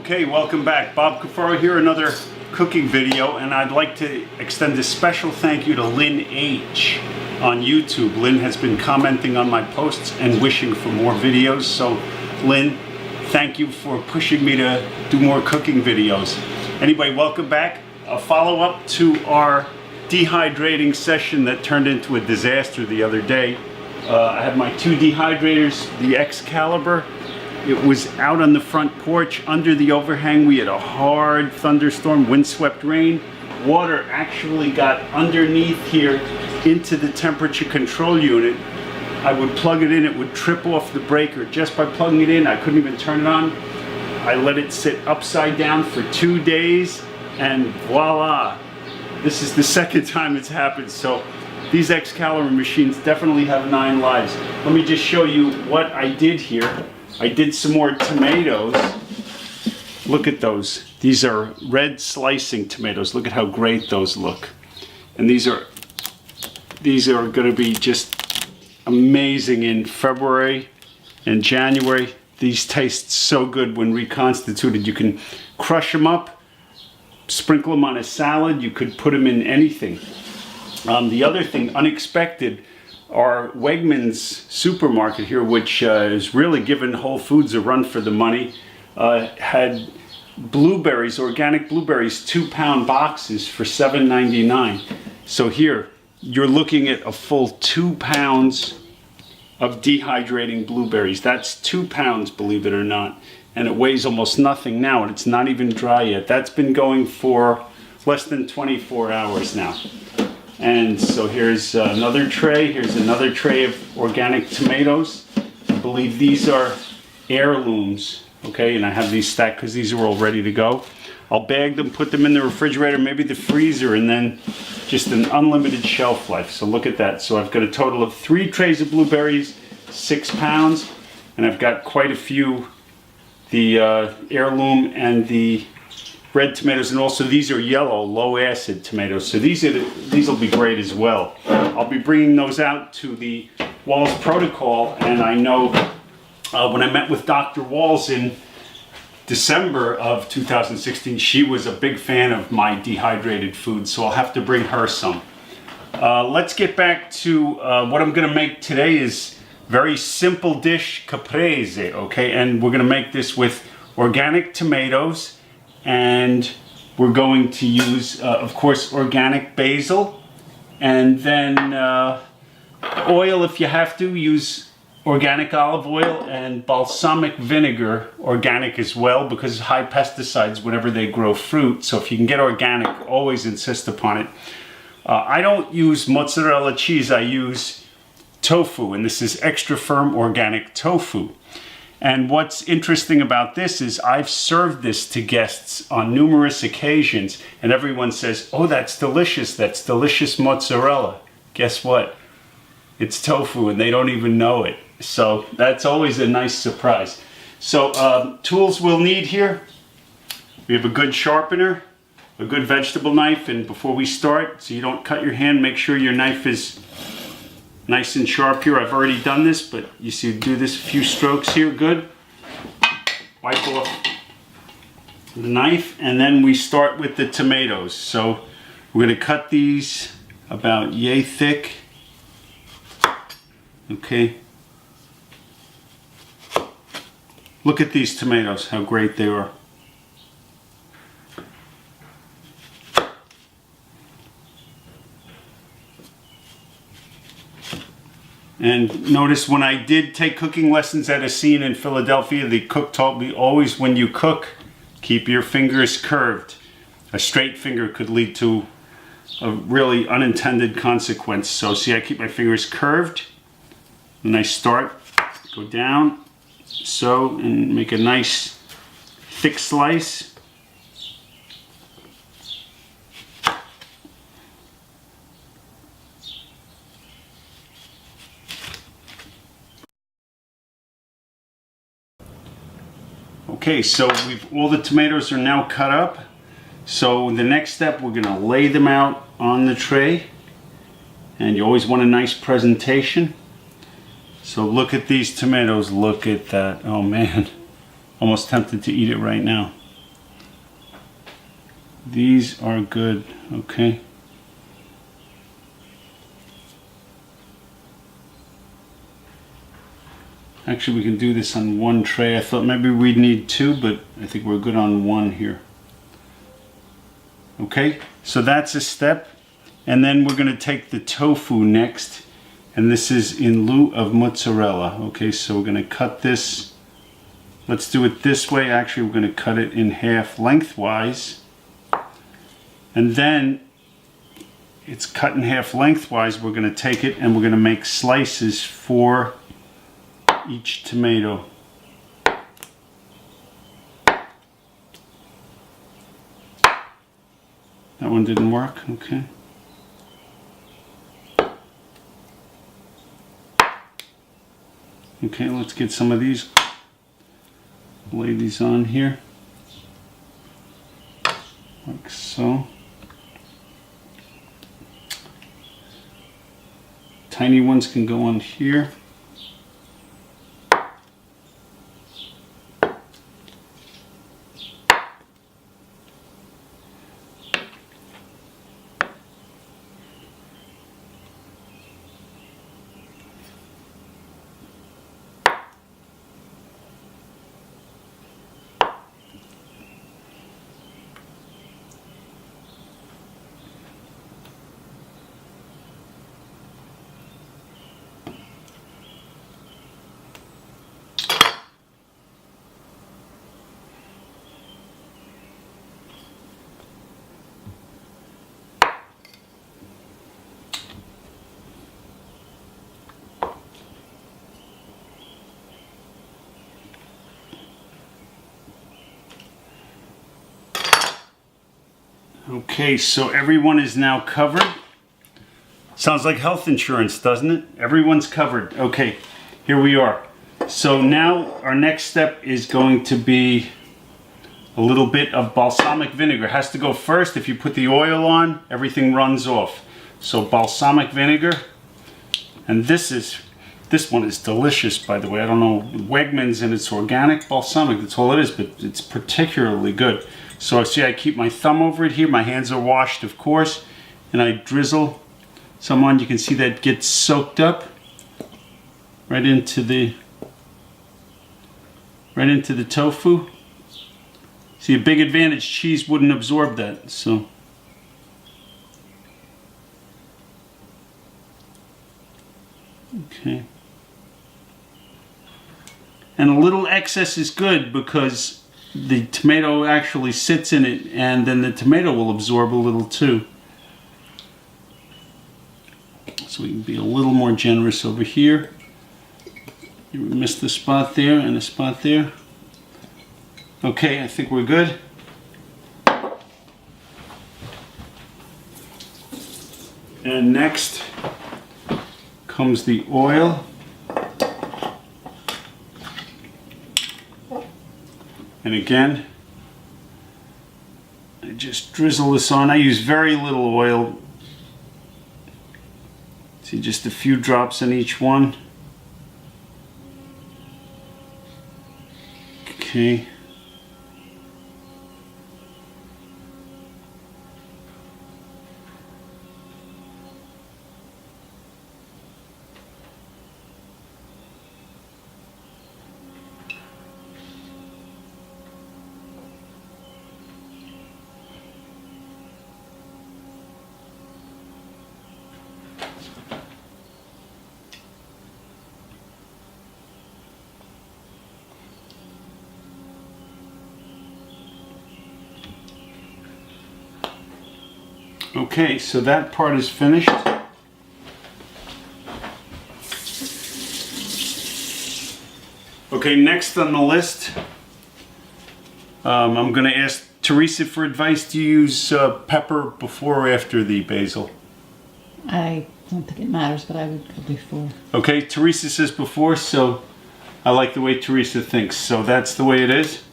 Okay, welcome back. Bob Cafaro here, another cooking video, and I'd like to extend a special thank you to Lynn H. on YouTube. Lynn has been commenting on my posts and wishing for more videos, so Lynn, thank you for pushing me to do more cooking videos. Anyway, welcome back. A follow-up to our dehydrating session that turned into a disaster the other day. I had my two dehydrators, the Excalibur. It was out on the front porch under the overhang. We had a hard thunderstorm, windswept rain. Water actually got underneath here into the temperature control unit. I would plug it in, it would trip off the breaker. Just by plugging it in, I couldn't even turn it on. I let it sit upside down for 2 days, and voila. This is the second time it's happened. So these Excalibur machines definitely have 9 lives. Let me just show you what I did here. I did some more tomatoes. Look at those. These are red slicing tomatoes. Look at how great those look. And these are going to be just amazing in February and January. These taste so good when reconstituted. You can crush them up, sprinkle them on a salad. You could put them in anything. The other thing, unexpected, our Wegmans supermarket here, which is really giving Whole Foods a run for the money, had blueberries, organic blueberries, 2-pound boxes for $7.99. So here, you're looking at a full 2 pounds of dehydrating blueberries. That's 2 pounds, believe it or not. And it weighs almost nothing now, and it's not even dry yet. That's been going for less than 24 hours now. And so here's another tray. Here's another tray of organic tomatoes. I believe these are heirlooms, okay? And I have these stacked because these are all ready to go. I'll bag them, put them in the refrigerator, maybe the freezer, and then just an unlimited shelf life. So look at that. So I've got a total of 3 trays of blueberries, 6 pounds, and I've got quite a few, the heirloom and the red tomatoes, and also these are yellow, low acid tomatoes. So these will be great as well. I'll be bringing those out to the Walls protocol, and I know when I met with Dr. Walls in December of 2016, she was a big fan of my dehydrated food, so I'll have to bring her some. Let's get back to what I'm going to make today. Is very simple dish, Caprese, okay? And we're going to make this with organic tomatoes, and we're going to use, of course, organic basil, and then oil if you have to. Use organic olive oil and balsamic vinegar, organic as well, because high pesticides whenever they grow fruit. So if you can get organic, always insist upon it. I don't use mozzarella cheese, I use tofu, and this is extra firm organic tofu. And what's interesting about this is I've served this to guests on numerous occasions, and everyone says, oh, that's delicious mozzarella. Guess what? It's tofu, and they don't even know it. So that's always a nice surprise. So tools we'll need here. We have a good sharpener, a good vegetable knife, and before we start, so you don't cut your hand, make sure your knife is nice and sharp here. I've already done this, but you see, do this a few strokes here, good. Wipe off the knife, and then we start with the tomatoes. So we're going to cut these about yay thick. Okay. Look at these tomatoes, how great they are. And notice when I did take cooking lessons at a scene in Philadelphia, the cook taught me always, when you cook, keep your fingers curved. A straight finger could lead to a really unintended consequence. So see, I keep my fingers curved, and I start, go down, so, and make a nice thick slice. Okay, so all the tomatoes are now cut up. So the next step, we're gonna lay them out on the tray. And you always want a nice presentation. So look at these tomatoes, look at that. Oh man, almost tempted to eat it right now. These are good, okay. Actually, we can do this on one tray. I thought maybe we'd need two, but I think we're good on one here. Okay, so that's a step. And then we're going to take the tofu next. And this is in lieu of mozzarella. Okay, so we're going to cut this. Let's do it this way. Actually, we're going to cut it in half lengthwise. And then it's cut in half lengthwise. We're going to take it and we're going to make slices for each tomato. That one didn't work, okay. Okay, let's get some of these. Lay these on here. Like so. Tiny ones can go on here. Okay, so everyone is now covered. Sounds like health insurance, doesn't it? Everyone's covered. Okay, here we are. So now our next step is going to be a little bit of balsamic vinegar. It has to go first. If you put the oil on, everything runs off. So balsamic vinegar. And this one is delicious, by the way. I don't know, Wegmans, and it's organic balsamic. That's all it is, but it's particularly good. So see, I keep my thumb over it here. My hands are washed, of course, and I drizzle some on. You can see that gets soaked up right into the tofu. See, a big advantage, cheese wouldn't absorb that. So okay. And a little excess is good because the tomato actually sits in it, and then the tomato will absorb a little too. So we can be a little more generous over here. You missed a spot there and a spot there. Okay, I think we're good. And next comes the oil. And again, I just drizzle this on. I use very little oil. See, just a few drops in each one. Okay. Okay, so that part is finished. Okay, next on the list, I'm going to ask Teresa for advice. Do you use pepper before or after the basil? I don't think it matters, but I would go before. Okay, Teresa says before, so I like the way Teresa thinks. So that's the way it is.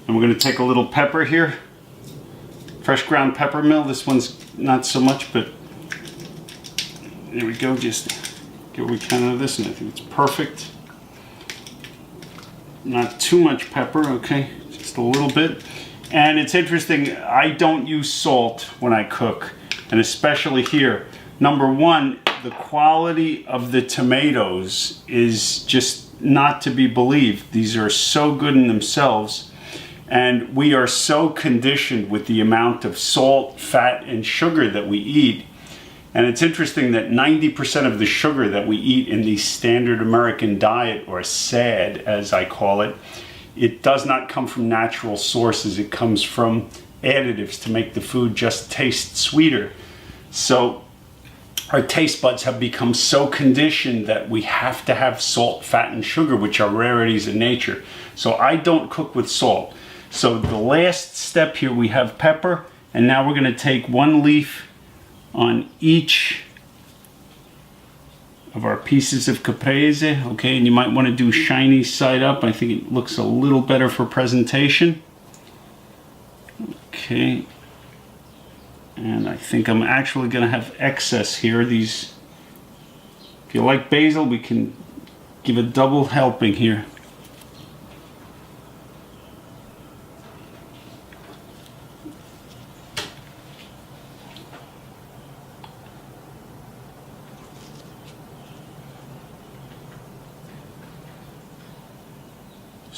And we're going to take a little pepper here. Fresh ground pepper mill. This one's not so much, but there we go. Just get what we can of this, and I think it's perfect. Not too much pepper, okay? Just a little bit. And it's interesting, I don't use salt when I cook, and especially here. Number one, the quality of the tomatoes is just not to be believed. These are so good in themselves, and we are so conditioned with the amount of salt, fat, and sugar that we eat. And it's interesting that 90% of the sugar that we eat in the standard American diet, or SAD as I call it, it does not come from natural sources. It comes from additives to make the food just taste sweeter. So our taste buds have become so conditioned that we have to have salt, fat, and sugar, which are rarities in nature. So I don't cook with salt. So the last step here, we have pepper, and now we're going to take one leaf on each of our pieces of caprese, okay, and you might want to do shiny side up. I think it looks a little better for presentation. Okay, and I think I'm actually going to have excess here. These, if you like basil, we can give a double helping here.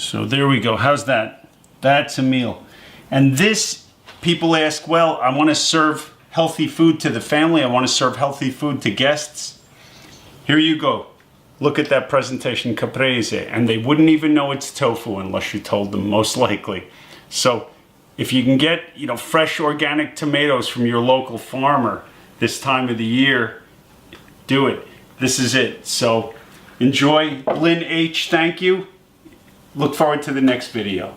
So there we go. How's that? That's a meal. And this, people ask, well, I want to serve healthy food to the family. I want to serve healthy food to guests. Here you go. Look at that presentation, caprese. And they wouldn't even know it's tofu unless you told them, most likely. So if you can get, fresh organic tomatoes from your local farmer this time of the year, do it. This is it. So enjoy. Lynn H., thank you. Look forward to the next video.